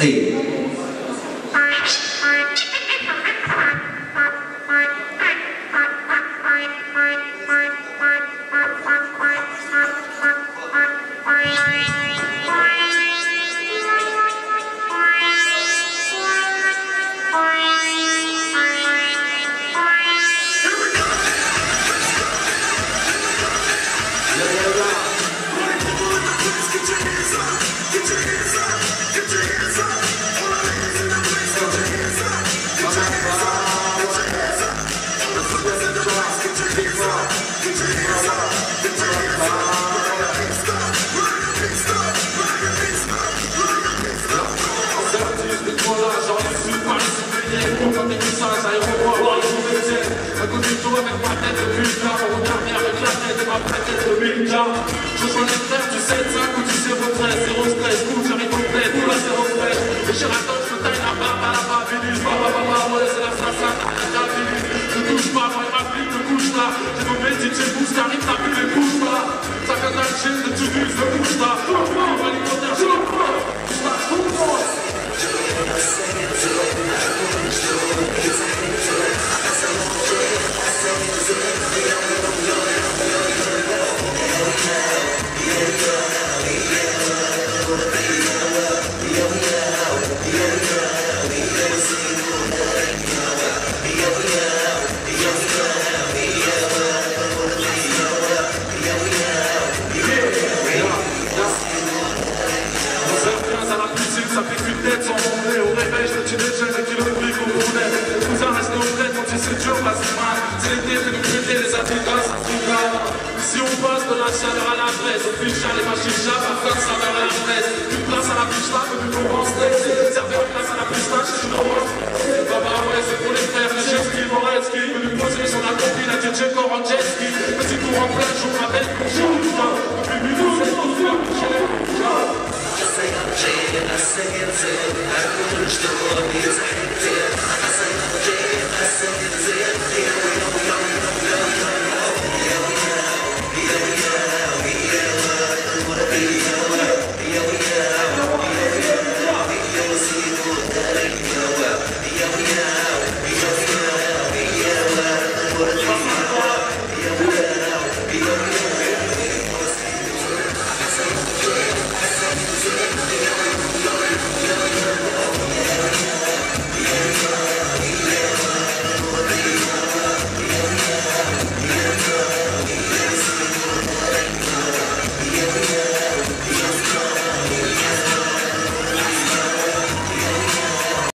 Hey. Je sois les frères du 7-5 ou du 0-13, 0 stress, cool, j'arrive au bled, ou la 0 stress. Le Sheraton, je me taille la barbe à la babilis, ouais, c'est l'assassin, la babilis. Ne touche pas, moi, il m'applique, ne couche là. J'ai nommé DJ Boost, t'arrives, t'as vu les bouches là. Ça fait un chill de tu vises, le bouche là. Je vais l'hypothèse, je le prends. Je passe tout le monde. Ça fait qu'une tête sans monter au réveil, je me tue des jeunes et qui le brique au bonnet. Les cousins restent au bled, on dit c'est dur, pas si mal. C'est l'été, c'est nous péter les attentats, ça se trouve là. Si on passe de la chaleur à la braise, au ficha, les machines chap, à faire ça vers la braise. Une place à la piche là, mais du coup on se laisse. Servir une place à la pistache, c'est une romance.